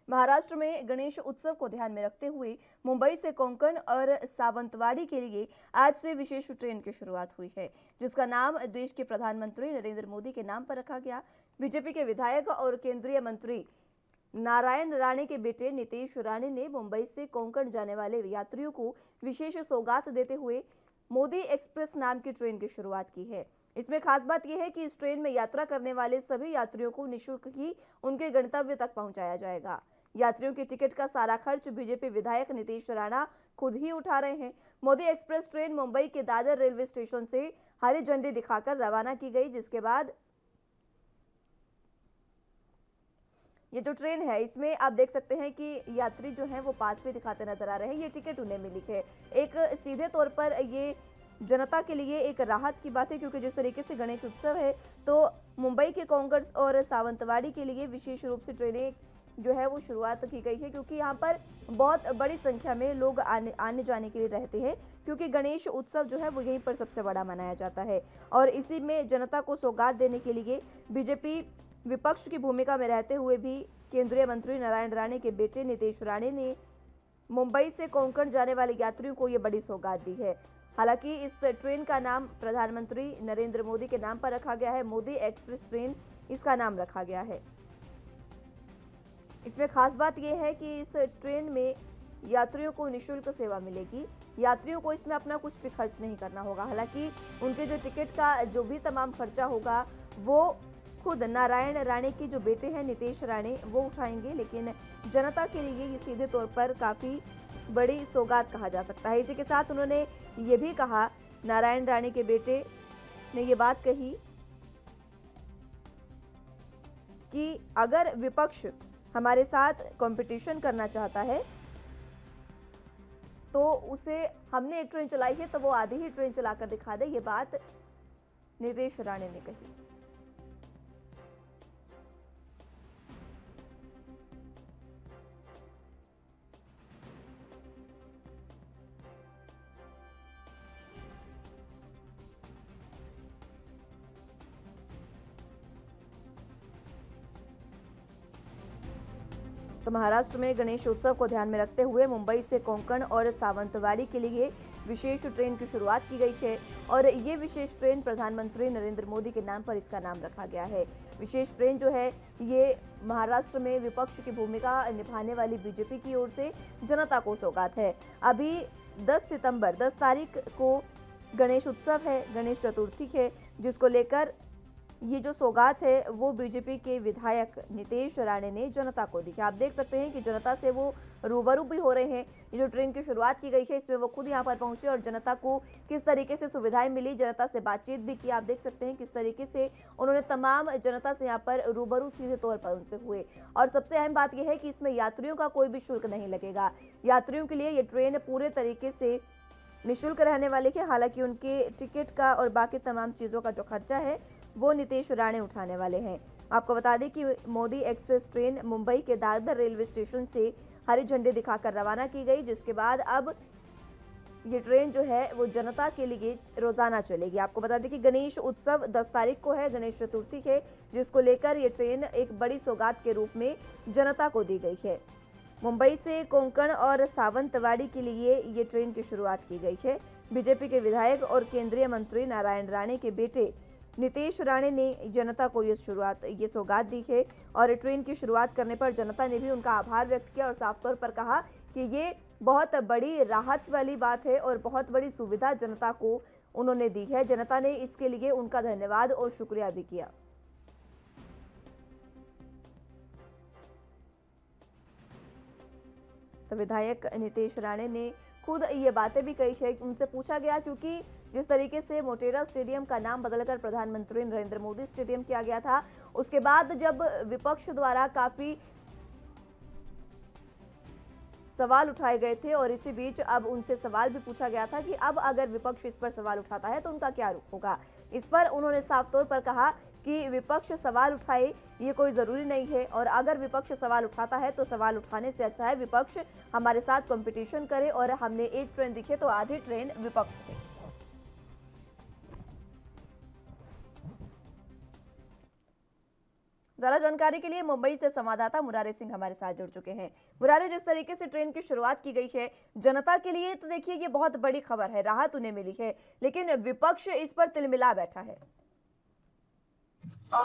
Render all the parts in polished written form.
महाराष्ट्र में गणेश उत्सव को ध्यान में रखते हुए मुंबई से कोंकण और सावंतवाड़ी के लिए आज से विशेष ट्रेन की शुरुआत हुई है, जिसका नाम देश के प्रधानमंत्री नरेंद्र मोदी के नाम पर रखा गया। बीजेपी के विधायक और केंद्रीय मंत्री नारायण राणे के बेटे नीतीश राणे ने मुंबई से कोंकण जाने वाले यात्रियों को विशेष सौगात देते हुए मोदी एक्सप्रेस नाम की ट्रेन की शुरुआत की है। इसमें खास बात यह है कि इस ट्रेन में यात्रा करने वाले सभी यात्रियों को निःशुल्क ही उनके गंतव्य तक पहुंचाया जाएगा। यात्रियों की टिकट का सारा खर्च बीजेपी विधायक नीतीश राणा खुद ही उठा रहे हैं। मोदी एक्सप्रेस ट्रेन मुंबई के दादर रेलवे स्टेशन से हरी झंडी दिखाकर रवाना की गई, जिसके बाद ये जो ट्रेन है इसमें आप देख सकते हैं कि यात्री जो हैं वो पास भी दिखाते नजर आ रहे हैं। ये टिकट उन्हें मिली है। एक सीधे तौर पर ये जनता के लिए एक राहत की बात है, क्योंकि जिस तरीके से गणेश उत्सव है तो मुंबई के कोंकण और सावंतवाड़ी के लिए विशेष रूप से ट्रेनें जो है वो शुरुआत की गई है, क्योंकि यहाँ पर बहुत बड़ी संख्या में लोग आने जाने के लिए रहते हैं, क्योंकि गणेश उत्सव जो है वो यहीं पर सबसे बड़ा मनाया जाता है। और इसी में जनता को सौगात देने के लिए बीजेपी विपक्ष की भूमिका में रहते हुए भी केंद्रीय मंत्री नारायण राणे के बेटे नीतीश राणे ने मुंबई से कोंकण जाने वाले यात्रियों को ये बड़ी सौगात दी है। हालांकि इस ट्रेन का नाम प्रधानमंत्री नरेंद्र मोदी के नाम पर रखा गया है। मोदी एक्सप्रेस ट्रेन इसका नाम रखा गया है। इसमें खास बात यह है कि इस ट्रेन में यात्रियों को निःशुल्क सेवा मिलेगी। यात्रियों को इसमें अपना कुछ भी खर्च नहीं करना होगा। हालांकि उनके जो टिकट का जो भी तमाम खर्चा होगा वो खुद नारायण राणे के जो बेटे हैं नीतीश राणे वो उठाएंगे, लेकिन जनता के लिए ये सीधे तौर पर काफ़ी बड़ी सौगात कहा जा सकता है। इसी के साथ उन्होंने ये भी कहा, नारायण राणे के बेटे ने ये बात कही कि अगर विपक्ष हमारे साथ कंपटीशन करना चाहता है तो उसे हमने एक ट्रेन चलाई है तो वो आधी ही ट्रेन चलाकर दिखा दे। ये बात नीतीश राणे ने कही। तो महाराष्ट्र में गणेश उत्सव को ध्यान में रखते हुए मुंबई से कोंकण और सावंतवाड़ी के लिए विशेष ट्रेन की शुरुआत की गई है और ये विशेष ट्रेन प्रधानमंत्री नरेंद्र मोदी के नाम पर इसका नाम रखा गया है। विशेष ट्रेन जो है ये महाराष्ट्र में विपक्ष की भूमिका निभाने वाली बीजेपी की ओर से जनता को सौगात है। अभी 10 तारीख को गणेश उत्सव है, गणेश चतुर्थी है, जिसको लेकर ये जो सौगात है वो बीजेपी के विधायक नीतीश राणे ने जनता को दी है। आप देख सकते हैं कि जनता से वो रूबरू भी हो रहे हैं। ये जो ट्रेन की शुरुआत की गई है इसमें वो खुद यहाँ पर पहुंचे और जनता को किस तरीके से सुविधाएं मिली, जनता से बातचीत भी की। आप देख सकते हैं किस तरीके से उन्होंने तमाम जनता से यहाँ पर रूबरू सीधे तौर पर उनसे हुए। और सबसे अहम बात यह है कि इसमें यात्रियों का कोई भी शुल्क नहीं लगेगा। यात्रियों के लिए ये ट्रेन पूरे तरीके से निःशुल्क रहने वाली है। हालांकि उनके टिकट का और बाकी तमाम चीज़ों का जो खर्चा है वो नीतीश राणे उठाने वाले हैं। आपको बता दें कि मोदी एक्सप्रेस ट्रेन मुंबई के दादर रेलवे स्टेशन से हरी झंडी दिखाकर रवाना की गई, जिसके बाद अब ये ट्रेन जो है वो जनता के लिए रोजाना चलेगी। आपको बता दें कि गणेश उत्सव 10 तारीख को है, गणेश चतुर्थी है, जिसको लेकर ये ट्रेन एक बड़ी सौगात के रूप में जनता को दी गई है। मुंबई से कोंकण और सावंतवाड़ी के लिए ये ट्रेन की शुरुआत की गई है। बीजेपी के विधायक और केंद्रीय मंत्री नारायण राणे के बेटे नीतीश राणे ने जनता को ये सौगात दी है और ट्रेन की शुरुआत करने पर जनता ने भी उनका आभार व्यक्त किया और साफ तौर पर कहा कि ये बहुत बड़ी राहत वाली बात है और बहुत बड़ी सुविधा जनता को उन्होंने दी है। जनता ने इसके लिए उनका धन्यवाद और शुक्रिया भी किया। तो विधायक नीतीश राणे ने खुद ये बातें भी कही है। उनसे पूछा गया, क्योंकि जिस तरीके से मोटेरा स्टेडियम का नाम बदलकर प्रधानमंत्री नरेंद्र मोदी स्टेडियम किया गया था, उसके बाद जब विपक्ष द्वारा काफी सवाल उठाए गए थे और इसी बीच अब उनसे सवाल भी पूछा गया था कि अब अगर विपक्ष इस पर सवाल उठाता है तो उनका क्या रुख होगा। इस पर उन्होंने साफ तौर पर कहा कि विपक्ष सवाल उठाए ये कोई ज़रूरी नहीं है, और अगर विपक्ष सवाल उठाता है तो सवाल उठाने से अच्छा है विपक्ष हमारे साथ कंपटीशन करे और हमने एक ट्रेन दिखे तो आधी ट्रेन विपक्ष थे। ज्यादा जानकारी के लिए मुंबई से संवाददाता मुरारी सिंह हमारे साथ जुड़ चुके हैं। मुरारी, जिस तरीके से ट्रेन की शुरुआत की गई है जनता के लिए, तो देखिए ये बहुत बड़ी खबर है, राहत उन्हें मिली है, लेकिन विपक्ष इस पर तिलमिला बैठा है।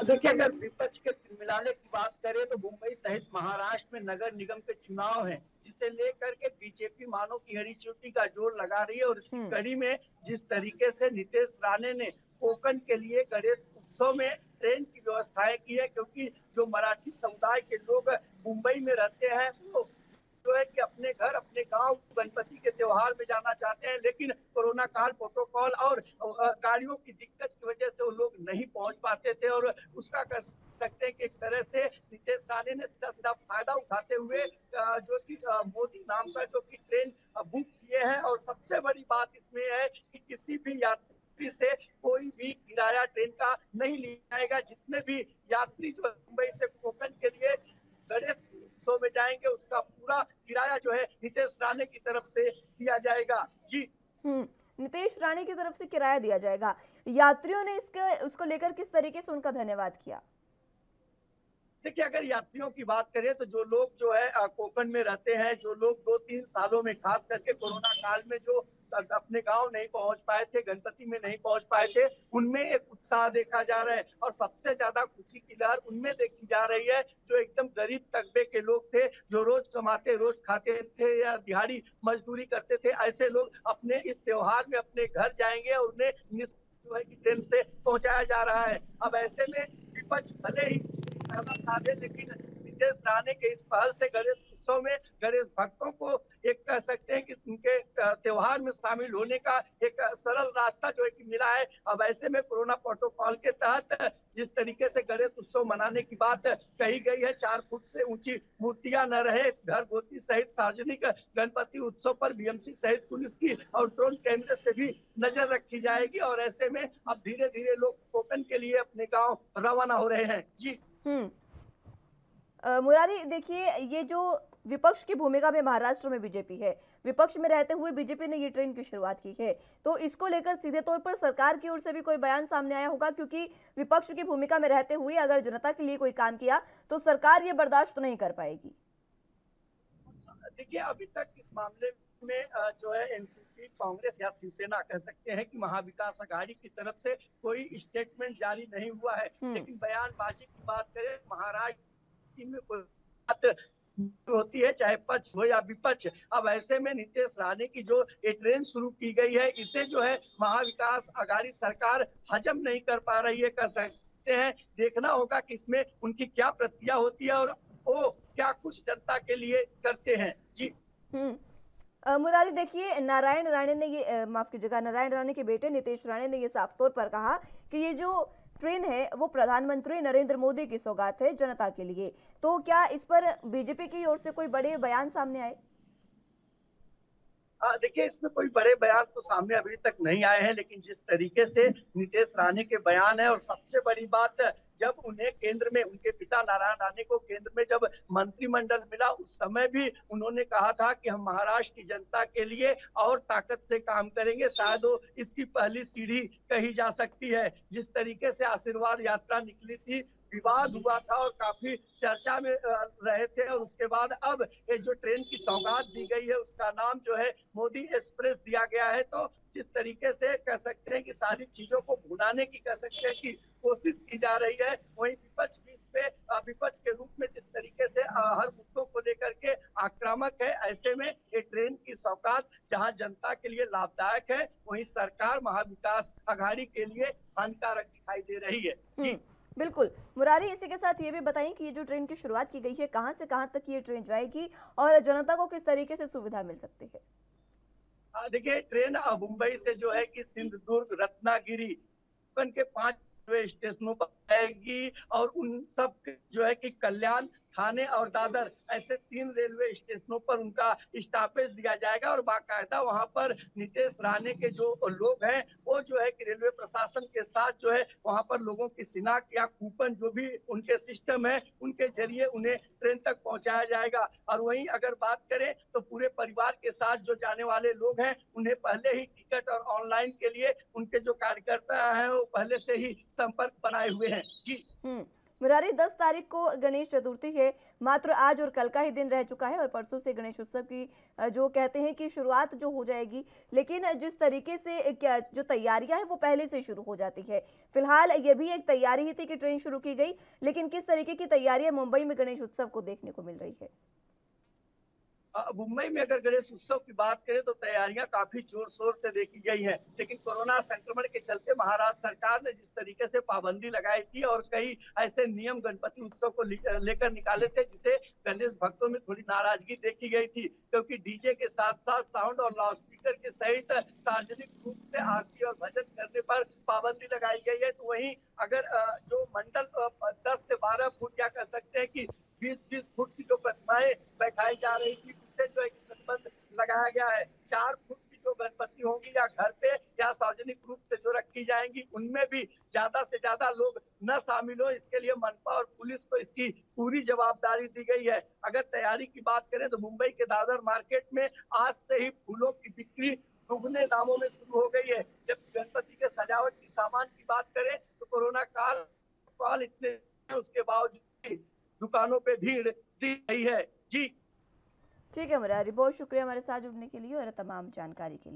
देखिए, अगर विपक्ष के मिलाने की बात करें तो मुंबई सहित महाराष्ट्र में नगर निगम के चुनाव हैं, जिसे लेकर के बीजेपी मानो की हरी चोटी का जोर लगा रही है। और इसी कड़ी में जिस तरीके से नीतीश राणे ने कोकण के लिए गणेश उत्सव में ट्रेन की व्यवस्थाएं की है, क्योंकि जो मराठी समुदाय के लोग मुंबई में रहते हैं वो जो है कि अपने घर अपने गांव गणपति के त्योहार में जाना चाहते हैं, लेकिन कोरोना काल प्रोटोकॉल और गाड़ियों की दिक्कत की वजह से वो लोग नहीं पहुंच पाते थे। और उसका कह सकते हैं कि एक तरह से नीतीश राणे ने सीधा सीधा फायदा उठाते हुए जो कि मोदी नाम का जो कि ट्रेन बुक किए हैं। और सबसे बड़ी बात इसमें है कि किसी भी यात्री से कोई भी किराया ट्रेन का नहीं लिया जाएगा। जितने भी यात्री जो मुंबई से कोकण के लिए गणेश उत्सव में जाएंगे उसका पूरा किराया जो है नीतीश राणे की तरफ से दिया जाएगा। जी, नीतीश राणे की तरफ से किराया दिया जाएगा। यात्रियों ने उसको लेकर किस तरीके से उनका धन्यवाद किया? देखिए, अगर यात्रियों की बात करें तो जो लोग जो है कोकण में रहते हैं, जो लोग 2-3 सालों में खास करके कोरोना काल में जो अपने गांव नहीं पहुंच पाए थे, गणपति में नहीं पहुंच पाए थे, उनमें एक उत्साह देखा जा रहा है। और सबसे ज्यादा खुशी की लहर उनमें देखी जा रही है जो एकदम गरीब तबके के लोग थे, जो रोज कमाते रोज खाते थे या दिहाड़ी मजदूरी करते थे। ऐसे लोग अपने इस त्योहार में अपने घर जाएंगे और उन्हें जो है कि ट्रेन से पहुंचाया जा रहा है। अब ऐसे में विपक्ष भले ही सहमत था, लेकिन नीतीश राणे के इस पहल से गणेश उत्सव में गणेश भक्तों को एक कह सकते हैं कि उनके त्योहार में शामिल होने का एक सरल रास्ता जो है कि मिला है। अब ऐसे में कोरोना प्रोटोकॉल के तहत जिस तरीके से गणेश उत्सव मनाने की बात कही गई है, 4 फुट से ऊंची मूर्तियां न रहे, घर गोती सहित सार्वजनिक गणपति उत्सव पर बीएमसी सहित पुलिस की और ड्रोन कैमरे से भी नजर रखी जाएगी। और ऐसे में अब धीरे धीरे लोग कोकण के लिए अपने गाँव रवाना हो रहे हैं। जी, मुरारी, देखिए ये जो विपक्ष की भूमिका में महाराष्ट्र में बीजेपी है, विपक्ष में रहते हुए बीजेपी ने ये ट्रेन की शुरुआत की है, तो इसको लेकर सीधे तौर पर सरकार की ओर से भी कोई बयान सामने आया होगा, क्योंकि विपक्ष की भूमिका में रहते हुए अगर जनता के लिए कोई काम किया तो सरकार ये बर्दाश्त तो नहीं कर पाएगी। देखिए, अभी तक इस मामले में जो है एनसीपी, कांग्रेस या शिवसेना कह सकते हैं कि महाविकास आघाड़ी की तरफ से कोई स्टेटमेंट जारी नहीं हुआ है। लेकिन बयानबाजी की बात करें, महाराष्ट्र में कोई बात होती है, चाहे पक्ष हो या विपक्ष। अब ऐसे में नीतीश राणे की जो ये ट्रेन शुरू की गई है, इसे जो है महाविकास आघाड़ी सरकार हजम नहीं कर पा रही है, कह सकते हैं। देखना होगा कि इसमें उनकी क्या प्रतिक्रिया होती है और वो क्या कुछ जनता के लिए करते हैं। जी, मुरारी, देखिए नारायण राणे ने ये माफ कीजिएगा, नारायण राणे के बेटे नीतीश राणे ने ये साफ तौर पर कहा कि ये जो ट्रेन है वो प्रधानमंत्री नरेंद्र मोदी की सौगात है जनता के लिए। तो क्या इस पर बीजेपी की ओर से कोई बड़े बयान सामने आए? देखिए, इसमें कोई बड़े बयान तो सामने अभी तक नहीं आए हैं, लेकिन जिस तरीके से नीतीश राणे के बयान है, और सबसे बड़ी बात जब उन्हें केंद्र में उनके पिता नारायण राणे को केंद्र में जब मंत्रिमंडल मिला, उस समय भी उन्होंने कहा था कि हम महाराष्ट्र की जनता के लिए और ताकत से काम करेंगे। शायद वो इसकी पहली सीढ़ी कही जा सकती है। जिस तरीके से आशीर्वाद यात्रा निकली थी, विवाद हुआ था और काफी चर्चा में रहे थे, और उसके बाद अब ये जो ट्रेन की सौगात दी गई है उसका नाम जो है मोदी एक्सप्रेस दिया गया है। तो जिस तरीके से कह सकते हैं कि सारी चीजों को भुनाने की कह सकते हैं कि कोशिश की जा रही है, वहीं विपक्ष भी इस पे विपक्ष के रूप में जिस तरीके से हर मुद्दों को लेकर के आक्रामक है। ऐसे में ये ट्रेन की सौगात जहां जनता के लिए लाभदायक है, वहीं सरकार महाविकास आघाड़ी के लिए हानिकारक दिखाई दे रही है। जी, बिल्कुल मुरारी, इसी के साथ ये भी बताएं कि ये जो ट्रेन की शुरुआत की गई है, कहां से कहां तक ये ट्रेन जाएगी और जनता को किस तरीके से सुविधा मिल सकती है? देखिए, ट्रेन मुंबई से जो है कि सिंधुदुर्ग, रत्नागिरी के 5 स्टेशनों पर आएगी, और उन सब जो है कि कल्याण, थाने और दादर, ऐसे 3 रेलवे स्टेशनों पर उनका स्टॉपेज दिया जाएगा। और बाकायदा वहां पर नीतीश राणे के जो लोग हैं वो जो है कि रेलवे प्रशासन के साथ जो है वहां पर लोगों की शिनाख्त या कूपन जो भी उनके सिस्टम है उनके जरिए उन्हें ट्रेन तक पहुंचाया जाएगा। और वहीं अगर बात करें तो पूरे परिवार के साथ जो जाने वाले लोग हैं उन्हें पहले ही टिकट और ऑनलाइन के लिए उनके जो कार्यकर्ता हैं वो पहले से ही संपर्क बनाए हुए हैं। जी, मुरारी 10 तारीख को गणेश चतुर्थी है। मात्र आज और कल का ही दिन रह चुका है और परसों से गणेश उत्सव की जो कहते हैं कि शुरुआत जो हो जाएगी। लेकिन जिस तरीके से क्या जो तैयारियां हैं वो पहले से शुरू हो जाती है। फिलहाल ये भी एक तैयारी ही थी कि ट्रेन शुरू की गई, लेकिन किस तरीके की तैयारियां मुंबई में गणेश उत्सव को देखने को मिल रही है? मुंबई में अगर गणेश उत्सव की बात करें तो तैयारियां काफी जोर शोर से देखी गई हैं, लेकिन कोरोना संक्रमण के चलते महाराष्ट्र सरकार ने जिस तरीके से पाबंदी लगाई थी और कई ऐसे नियम गणपति उत्सव को लेकर निकाले थे, जिसे गणेश भक्तों में थोड़ी नाराजगी देखी गई थी, क्योंकि डीजे के साथ साथ साउंड और लाउड स्पीकर के सहित सार्वजनिक रूप से आरती और भजन करने पर पाबंदी लगाई गई है। तो वहीं अगर जो मंडल 10 से 12 फुट या कह सकते हैं कि 20-20 फुट की जो प्रतिमाएं बैठाई जा रही थी, उसे जो एक प्रतिबंध लगाया गया है। 4 फुट की जो गणपति होंगी या घर पे या सार्वजनिक रूप से जो रखी जाएंगी, उनमें भी ज्यादा से ज्यादा लोग न शामिल हो, इसके लिए मनपा और पुलिस को इसकी पूरी जवाबदारी दी गई है। अगर तैयारी की बात करें तो मुंबई के दादर मार्केट में आज से ही फूलों की बिक्री दुगने दामों में शुरू हो गई है। जबकि गणपति के सजावट की सामान की बात करें तो कोरोना काल इतने उसके बावजूद दुकानों पे भीड़ दिख रही है। जी। ठीक है मुरारी, बहुत शुक्रिया हमारे साथ जुड़ने के लिए और तमाम जानकारी के लिए।